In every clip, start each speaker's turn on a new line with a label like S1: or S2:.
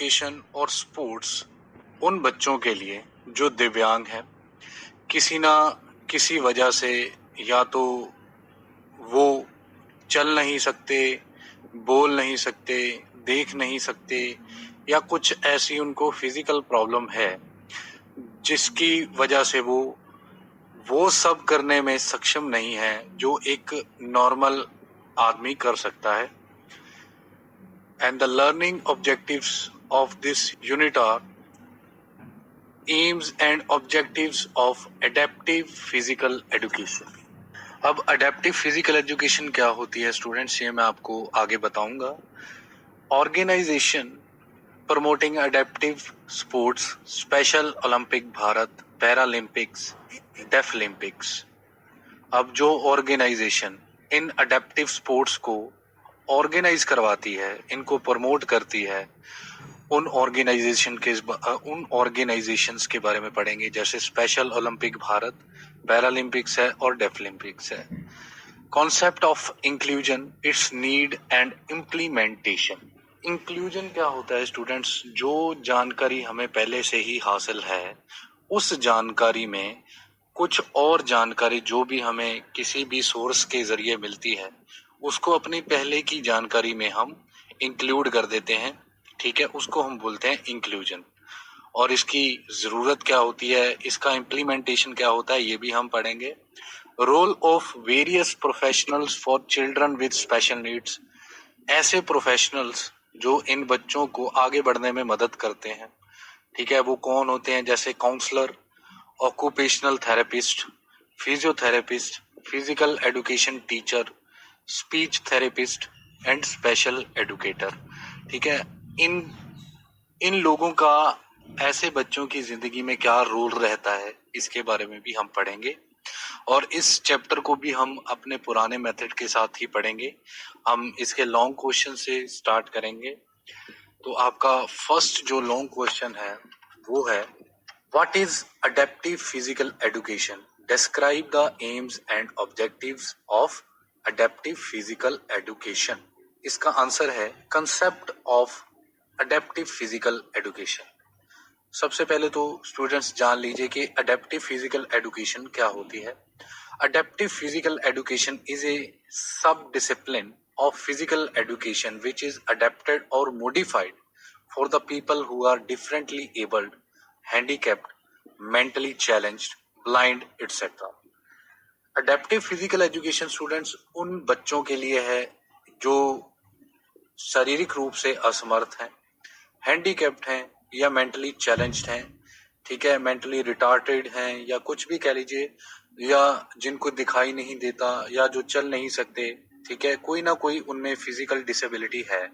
S1: Education और sports उन बच्चों के लिए जो दिव्यांग हैं, किसी ना किसी वजह से, या तो वो चल नहीं सकते, बोल नहीं सकते, देख नहीं सकते, या कुछ ऐसी उनको फिजिकल प्रॉब्लम है जिसकी वजह से वो सब करने में सक्षम नहीं है जो एक नॉर्मल आदमी कर सकता है। And the learning objectives of this unit are aims and objectives of adaptive physical education. अब adaptive physical education क्या होती है स्टूडेंट्स, ये मैं आपको आगे बताऊंगा। Organization promoting adaptive sports, Special Olympic Bharat, Paralympics, Deaflympics। अब जो ऑर्गेनाइजेशन इन अडेप्टिव स्पोर्ट्स को ऑर्गेनाइज करवाती है, इनको प्रमोट करती है, उन ऑर्गेनाइजेशंस के बारे में पढ़ेंगे, जैसे स्पेशल ओलंपिक भारत, पैरालंपिक्स है और डेफलिम्पिक्स है। Concept of inclusion, it's need and implementation. Inclusion क्या होता है स्टूडेंट्स? जो जानकारी हमें पहले से ही हासिल है, उस जानकारी में कुछ और जानकारी जो भी हमें किसी भी सोर्स के जरिए मिलती है, उसको अपनी पहले की जानकारी में हम इंक्लूड कर देते हैं। ठीक है, उसको हम बोलते हैं इंक्लूजन। और इसकी जरूरत क्या होती है, इसका इम्प्लीमेंटेशन क्या होता है, ये भी हम पढ़ेंगे। Role of various professionals for children with special needs. ऐसे प्रोफेशनल्स जो इन बच्चों को आगे बढ़ने में मदद करते हैं, ठीक है, वो कौन होते हैं? जैसे counsellor, occupational therapist, physiotherapist, physical education teacher, speech therapist and special educator. ठीक है, इन लोगों का ऐसे बच्चों की जिंदगी में क्या रोल रहता है, इसके बारे में भी हम पढ़ेंगे। और इस चैप्टर को भी हम अपने पुराने मेथड के साथ ही पढ़ेंगे। हम इसके लॉन्ग क्वेश्चन से स्टार्ट करेंगे। तो आपका फर्स्ट जो लॉन्ग क्वेश्चन है वो है, what is adaptive physical education? Describe the AIIMS and objectives of adaptive physical education. इसका आंसर है concept of adaptive physical education. सबसे पहले तो स्टूडेंट्स जान लीजिए कि अडेप्टिव फिजिकल एजुकेशन क्या होती है। अडेप्टिव फिजिकल एजुकेशन इज ए सब discipline of physical education which is adapted or modified for the people who are differently abled, handicapped, mentally challenged, blind, etc. Adaptive physical education students उन बच्चों के लिए है जो शारीरिक रूप से असमर्थ हैं, हैंडीकैप्ड हैं या मेंटली चैलेंज्ड हैं, ठीक है, मेंटली रिटार्टेड हैं या कुछ भी कह लीजिए, या जिनको दिखाई नहीं देता या जो चल नहीं सकते, ठीक है, कोई ना कोई उनमें फिजिकल डिसेबिलिटी है।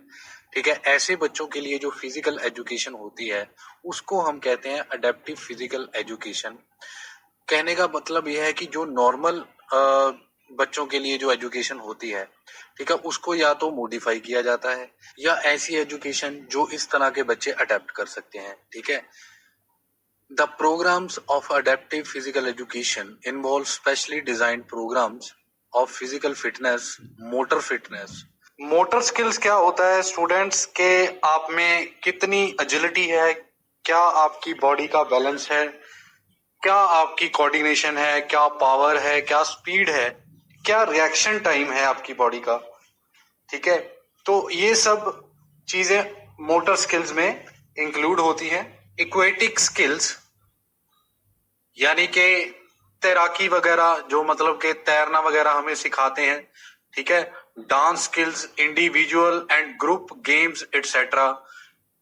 S1: ठीक है, ऐसे बच्चों के लिए जो फिजिकल एजुकेशन होती है उसको हम कहते हैं अडेप्टिव फिजिकल एजुकेशन। कहने का मतलब यह है कि जो नॉर्मल बच्चों के लिए जो एजुकेशन होती है, ठीक है, उसको या तो मॉडिफाई किया जाता है या ऐसी एजुकेशन जो इस तरह के बच्चे अडेप्ट कर सकते हैं। ठीक है, the programmes of adaptive physical education involve specially designed programmes of physical fitness, motor fitness. Motor skills क्या होता है स्टूडेंट्स के, आप में कितनी एजिलिटी है, क्या आपकी बॉडी का बैलेंस है, क्या आपकी कोऑर्डिनेशन है, क्या पावर है, क्या स्पीड है, क्या रिएक्शन टाइम है आपकी बॉडी का। ठीक है, तो ये सब चीजें मोटर स्किल्स में इंक्लूड होती हैं। इक्वेटिक स्किल्स यानी कि तैराकी वगैरह, जो मतलब कि तैरना वगैरह हमें सिखाते हैं। ठीक है, dance skills, individual and group games etcetera.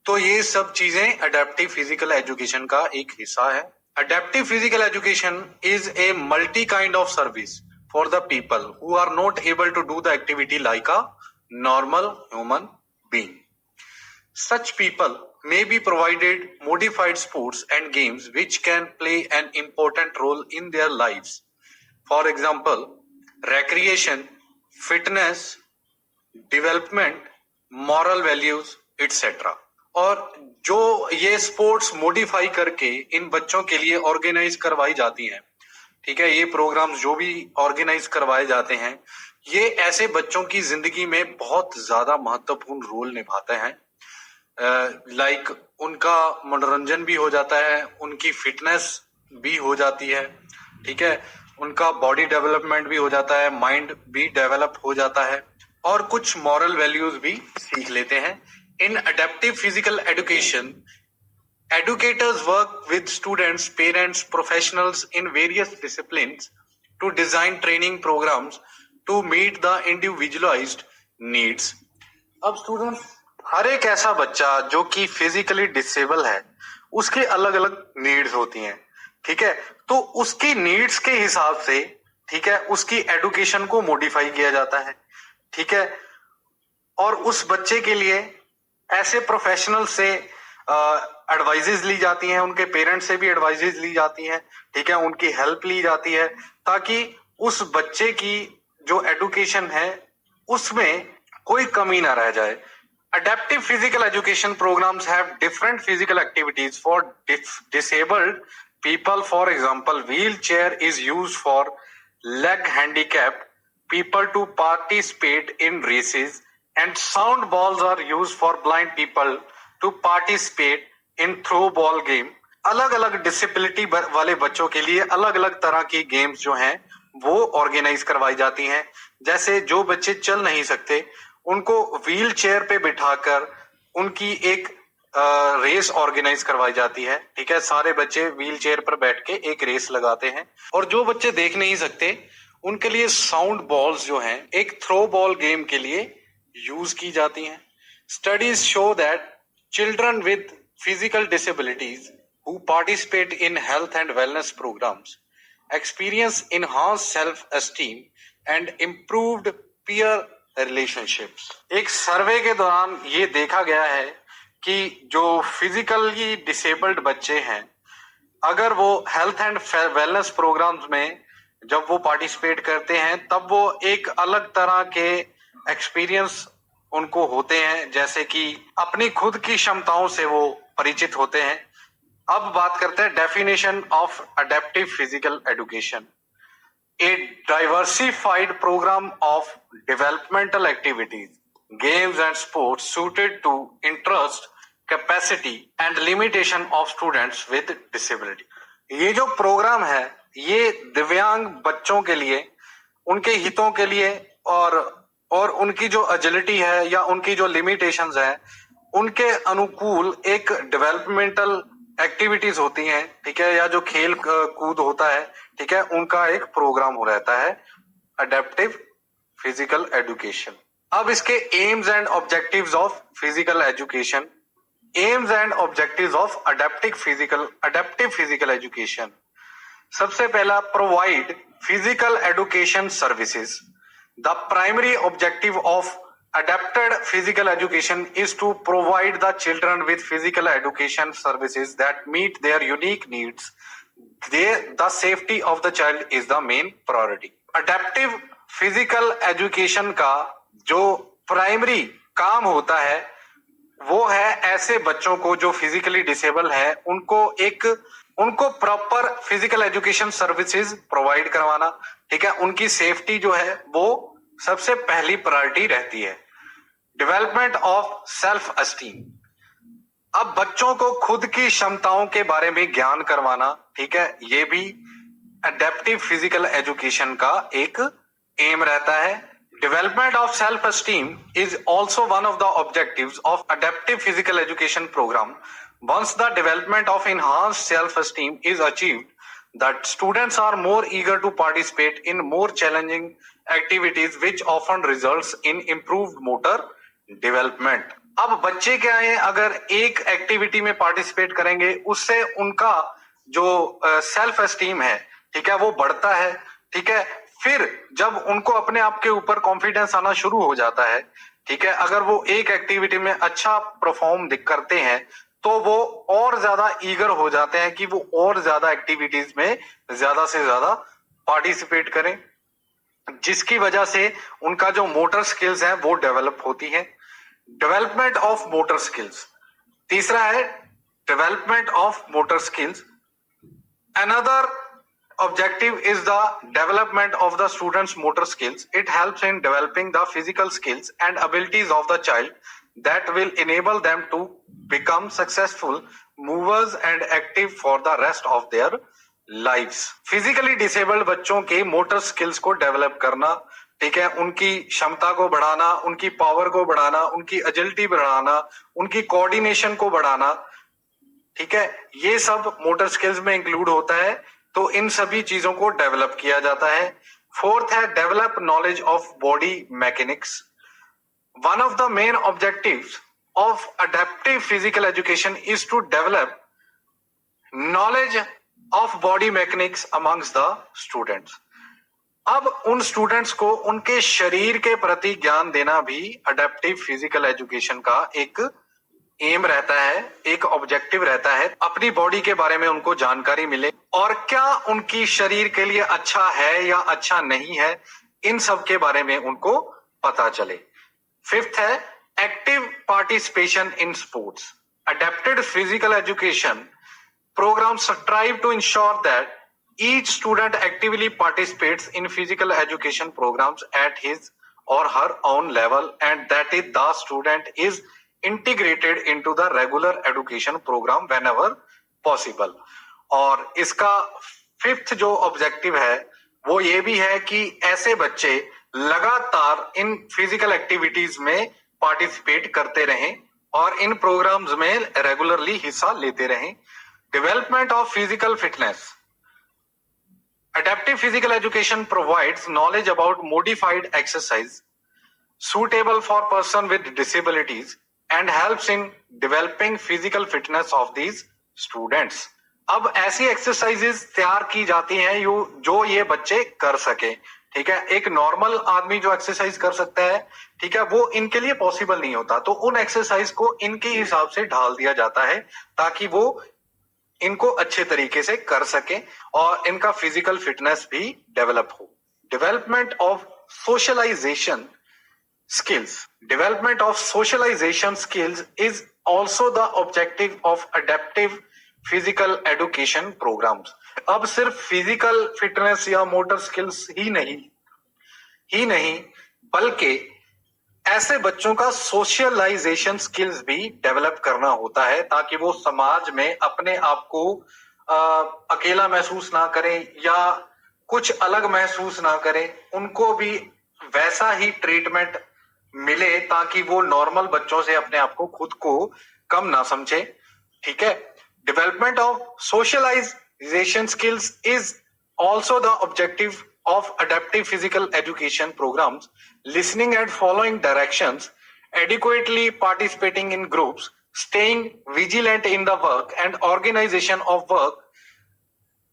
S1: तो ये सब चीजें अडेप्टिव फिजिकल एजुकेशन का एक हिस्सा है। Adaptive physical education is a multi kind of service for the people who are not able to do the activity like a normal human being. Such people may be provided modified sports and games which can play an important role in their lives. For example, recreation, fitness, development, moral values, etc. और जो ये sports modify करके इन बच्चों के लिए organise करवाई जाती हैं, ठीक है, ये प्रोग्राम्स जो भी ऑर्गेनाइज करवाए जाते हैं, ये ऐसे बच्चों की जिंदगी में बहुत ज्यादा महत्वपूर्ण रोल निभाते हैं। लाइक उनका मनोरंजन भी हो जाता है, उनकी फिटनेस भी हो जाती है, ठीक है, उनका बॉडी डेवलपमेंट भी हो जाता है, माइंड भी डेवलप हो जाता है और कुछ मॉरल वैल्यूज भी सीख लेते हैं। In adaptive physical education, educators work with students, parents, professionals in various disciplines to design training programs to meet the individualized needs. अब स्टूडेंट्स, हर एक ऐसा बच्चा जो कि फिजिकली डिसेबल है, उसकी अलग अलग नीड्स होती हैं, ठीक है, तो उसकी नीड्स के हिसाब से, ठीक है, उसकी एडुकेशन को मॉडिफाई किया जाता है, ठीक है, और उस बच्चे के लिए ऐसे प्रोफेशनल से एडवाइजेज ली जाती हैं, उनके पेरेंट्स से भी एडवाइजेज ली जाती हैं, ठीक है, उनकी हेल्प ली जाती है ताकि उस बच्चे की जो एडुकेशन है उसमें कोई कमी ना रह जाए। Adaptive physical education programs have different physical activities for disabled people. For example, wheelchair is used for leg handicapped people to participate in races, and sound balls are used for blind people to participate in throw ball game. अलग अलग disability वाले बच्चों के लिए अलग अलग तरह की गेम्स जो हैं वो ऑर्गेनाइज करवाई जाती हैं। जैसे जो बच्चे चल नहीं सकते उनको व्हील चेयर पे बिठाकर उनकी एक रेस ऑर्गेनाइज करवाई जाती है, ठीक है, सारे बच्चे व्हील चेयर पर बैठ के एक रेस लगाते हैं। और जो बच्चे देख नहीं सकते उनके लिए साउंड बॉल्स जो हैं एक थ्रो बॉल गेम के लिए यूज की जाती हैं। Studies show that children with physical disabilities who participate in health and wellness programs experience enhanced self-esteem and improved peer relationships. एक सर्वे के दौरान ये देखा गया है कि जो फिजिकली डिसेबल्ड बच्चे हैं, अगर वो हेल्थ एंड वेलनेस प्रोग्राम्स में जब वो पार्टिसिपेट करते हैं तब वो एक अलग तरह के एक्सपीरियंस उनको होते हैं, जैसे कि अपनी खुद की क्षमताओं से वो परिचित होते हैं। अब बात करते हैं definition of adaptive physical education. A diversified programme of developmental activities, games and sports suited to interest, capacity and limitation of students with disability. ये जो प्रोग्राम है ये दिव्यांग बच्चों के लिए, उनके हितों के लिए और उनकी जो एजिलिटी है या उनकी जो लिमिटेशंस है उनके अनुकूल एक डेवलपमेंटल एक्टिविटीज होती हैं, ठीक है, या जो खेल कूद होता है, ठीक है, उनका एक प्रोग्राम हो रहता है अडेप्टिव फिजिकल एजुकेशन। अब इसके AIIMS and objectives of physical education. AIIMS and objectives of adaptive physical education. सबसे पहला, provide physical education services. The primary objective of adapted physical education is to provide the children with physical education services that meet their unique needs. The safety of the child is the main priority. Adaptive physical education का जो primary काम होता है वो है ऐसे बच्चों को जो फिजिकली डिसेबल है उनको proper physical education services provide करवाना, ठीक है, उनकी सेफ्टी जो है वो सबसे पहली प्रायोरिटी रहती है। Development of self esteem. अब बच्चों को खुद की क्षमताओं के बारे में ज्ञान करवाना, ठीक है, ये भी अडेप्टिव फिजिकल एजुकेशन का एक एम रहता है। Development of self esteem is also one of the objectives of adaptive physical education programme. Once the development of enhanced self-esteem is achieved, that students are more eager to participate in more challenging activities, which often results in improved motor development. अब बच्चे क्या है, अगर एक activity में participate करेंगे उससे उनका जो सेल्फ एस्टीम है, ठीक है, वो बढ़ता है, ठीक है, फिर जब उनको अपने आप के ऊपर कॉन्फिडेंस आना शुरू हो जाता है, ठीक है, अगर वो एक एक्टिविटी में अच्छा परफॉर्म करते हैं तो वो और ज्यादा ईगर हो जाते हैं कि वो और ज्यादा एक्टिविटीज में ज्यादा से ज्यादा पार्टिसिपेट करें, जिसकी वजह से उनका जो मोटर स्किल्स है वो डेवलप होती है। Development of motor skills. तीसरा है development of motor skills. Another objective is the development of the students' motor skills. It helps in developing the physical skills and abilities of the child that will enable them to become successful movers and active for the rest of their lives. Physically disabled बच्चों के motor skills को develop करना, ठीक है, उनकी क्षमता को बढ़ाना, उनकी पावर को बढ़ाना, उनकी एजिलिटी बढ़ाना, उनकी कोऑर्डिनेशन को बढ़ाना, ठीक है, ये सब मोटर स्किल्स में इंक्लूड होता है। तो इन सभी चीजों को डेवलप किया जाता है। फोर्थ है develop knowledge of body mechanics. One of the main objectives of adaptive physical education is to develop knowledge of body mechanics amongst the students. अब उन स्टूडेंट्स को उनके शरीर के प्रति ज्ञान देना भी अडेप्टिव फिजिकल एजुकेशन का एक एम रहता है, एक ऑब्जेक्टिव रहता है। अपनी बॉडी के बारे में उनको जानकारी मिले और क्या उनकी शरीर के लिए अच्छा है या अच्छा नहीं है, इन सब के बारे में उनको पता चले। फिफ्थ है active participation in sports. Adapted physical education programs strive to ensure that each student actively participates in physical education programs at his or her own level, and that is the student is integrated into the regular education program whenever possible. और इसका fifth जो objective है वो ये भी है कि ऐसे बच्चे लगातार इन फिजिकल एक्टिविटीज में पार्टिसिपेट करते रहें और इन प्रोग्राम्स में रेगुलरली हिस्सा लेते रहें। Development of physical fitness. Adaptive physical education provides knowledge about modified exercise suitable for person with disabilities and helps in developing physical fitness of these students. अब ऐसी एक्सरसाइजेस तैयार की जाती हैं जो ये बच्चे कर सके, ठीक है। एक नॉर्मल आदमी जो एक्सरसाइज कर सकता है, ठीक है, वो इनके लिए पॉसिबल नहीं होता, तो उन एक्सरसाइज को इनके हिसाब से ढाल दिया जाता है ताकि वो इनको अच्छे तरीके से कर सके और इनका फिजिकल फिटनेस भी डेवलप हो। Development of socialisation skills. Development of socialization skills is also the objective of adaptive physical education programs. अब सिर्फ फिजिकल फिटनेस या मोटर स्किल्स ही नहीं बल्कि ऐसे बच्चों का सोशलाइजेशन स्किल्स भी डेवलप करना होता है ताकि वो समाज में अपने आप को अकेला महसूस ना करें या कुछ अलग महसूस ना करें, उनको भी वैसा ही ट्रीटमेंट मिले ताकि वो नॉर्मल बच्चों से अपने आप को खुद को कम ना समझे, ठीक है। Development of socialisation skills is also the objective of adaptive physical education programs. Listening and following directions, adequately participating in groups, staying vigilant in the work and organization of work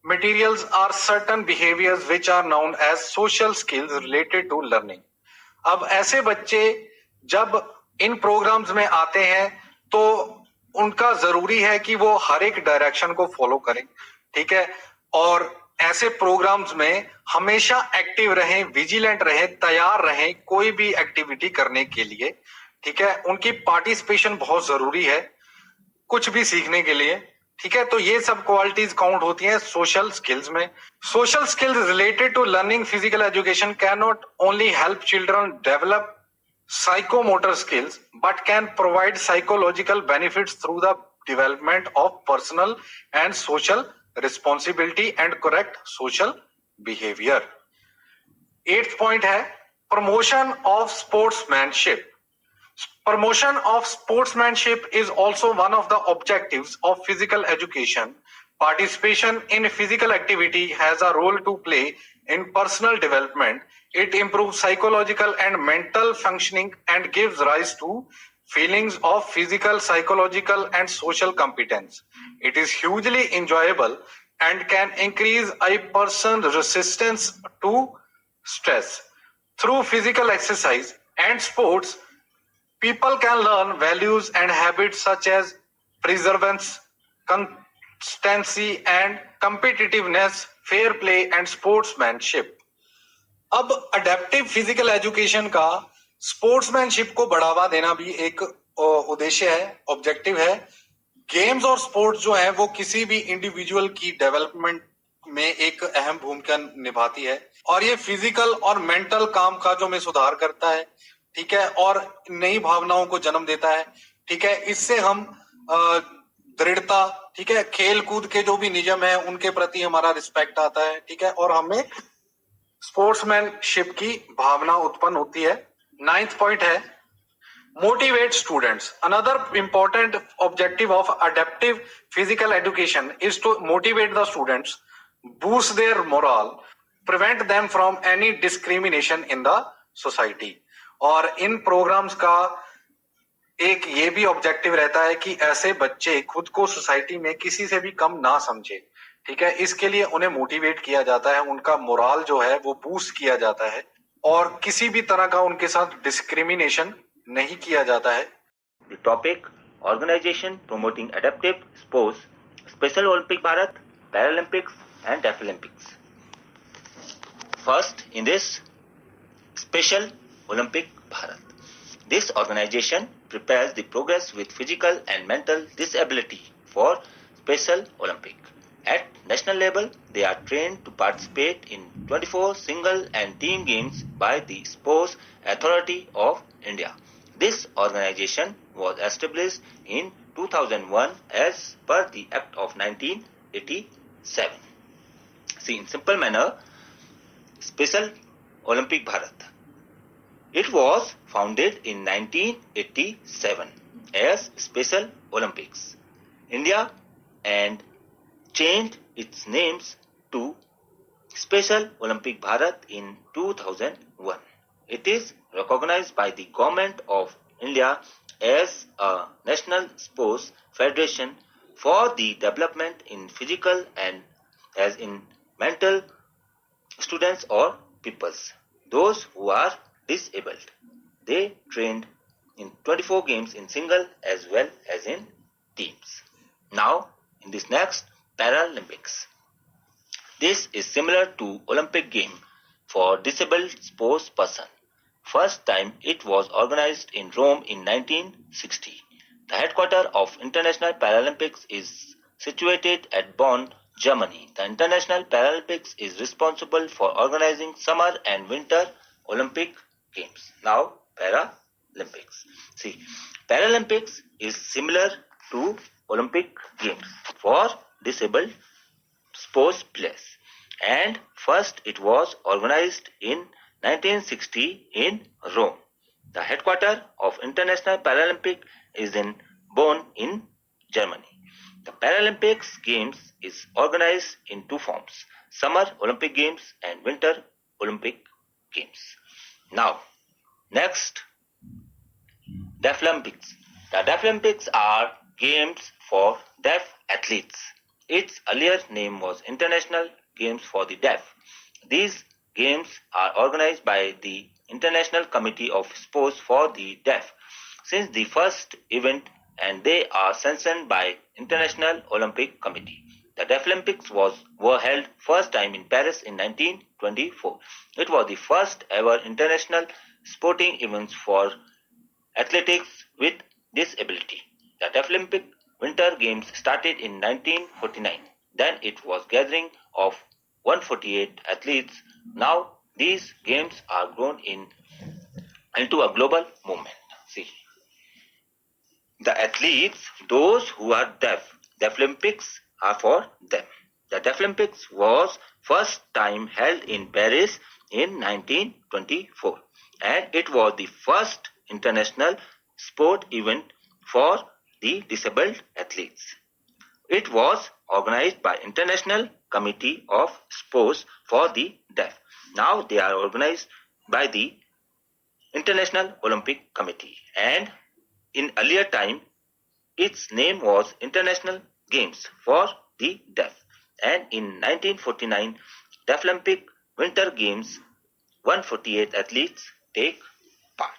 S1: materials are certain behaviors which are known as social skills related to learning. अब ऐसे बच्चे जब इन programmes में आते हैं तो उनका जरूरी है कि वो हर एक डायरेक्शन को फॉलो करें, ठीक है, और ऐसे प्रोग्राम्स में हमेशा एक्टिव रहें, विजिलेंट रहें, तैयार रहें कोई भी एक्टिविटी करने के लिए, ठीक है। उनकी पार्टिसिपेशन बहुत जरूरी है कुछ भी सीखने के लिए, ठीक है। तो ये सब क्वालिटीज काउंट होती हैं सोशल स्किल्स में। Social skills related to learning physical education can not only help children develop psychomotor skills but can provide psychological benefits through the development of personal and social responsibility and correct social behaviour. 8th point है promotion of sportsmanship. Promotion of sportsmanship is also one of the objectives of physical education. Participation in physical activity has a role to play in personal development. It improves psychological and mental functioning and gives rise to feelings of physical, psychological, and social competence. It is hugely enjoyable and can increase a person's resistance to stress. Through physical exercise and sports, people can learn values and habits such as perseverance, constancy, and competitiveness, fair play, and sportsmanship. अब adaptive physical education का sportsmanship को बढ़ावा देना भी एक उद्देश्य है, objective है। गेम्स और स्पोर्ट्स जो है वो किसी भी इंडिविजुअल की डेवलपमेंट में एक अहम भूमिका निभाती है और ये फिजिकल और मेंटल काम काजों में सुधार करता है, ठीक है, और नई भावनाओं को जन्म देता है, ठीक है। इससे हम दृढ़ता, ठीक है, खेल कूद के जो भी नियम है उनके प्रति हमारा रिस्पेक्ट आता है, ठीक है, और हमें स्पोर्ट्समैनशिप की भावना उत्पन्न होती है। 9th पॉइंट है motivate students. Another important objective of adaptive physical education is to motivate the students, boost their morale, prevent them from any discrimination in the society. और इन प्रोग्राम्स का एक ये भी ऑब्जेक्टिव रहता है कि ऐसे बच्चे खुद को सोसाइटी में किसी से भी कम ना समझे, ठीक है, इसके लिए उन्हें मोटिवेट किया जाता है, उनका मोराल जो है वो बूस्ट किया जाता है और किसी भी तरह का उनके साथ डिस्क्रिमिनेशन नहीं किया जाता है।
S2: The topic: Organization promoting adaptive sports, Special Olympic Bharat, Paralympics and Deaflympics. First, in this Special Olympic Bharat, this organization prepares the progress with physical and mental disability for Special Olympic. At national level, they are trained to participate in 24 single and team games by the Sports Authority of India. This organization was established in 2001 as per the Act of 1987. See, in simple manner, Special Olympic Bharat. It was founded in 1987 as Special Olympics India and changed its names to Special Olympic Bharat in 2001. It is recognized by the Government of India as a national sports federation for the development in physical and as in mental students or peoples, those who are disabled. They trained in 24 games in single as well as in teams. Now, in this next Paralympics. This is similar to Olympic game for disabled sports person. First time it was organized in Rome in 1960. The headquarters of International Paralympics is situated at Bonn, Germany. The International Paralympics is responsible for organizing summer and winter Olympic games. Now, Paralympics. See, Paralympics is similar to Olympic games for disabled sports players, and first it was organized in 1960 in Rome. The headquarters of International Paralympic is in Bonn in Germany. The Paralympics Games is organized in two forms: Summer Olympic Games and Winter Olympic Games. Now, next, Deaflympics. The Deaflympics are games for deaf athletes. Its earlier name was International Games for the Deaf. These games are organized by the International Committee of Sports for the Deaf since the first event, and they are sanctioned by International Olympic Committee. The Deaflympics were held first time in Paris in 1924. It was the first ever international sporting events for athletics with disability. The Deaflympic Winter Games started in 1949. Then it was gathering of 148 athletes. Now these games are grown into a global movement. See, the athletes, those who are deaf, Deaflympics are for them. The Deaflympics was first time held in Paris in 1924, and it was the first international sport event for the disabled athletes. It was organized by International Committee of Sports for the Deaf. Now they are organized by the International Olympic Committee, and in earlier time its name was International Games for the Deaf, and in 1949 Deaflympic Winter Games 148 athletes take part.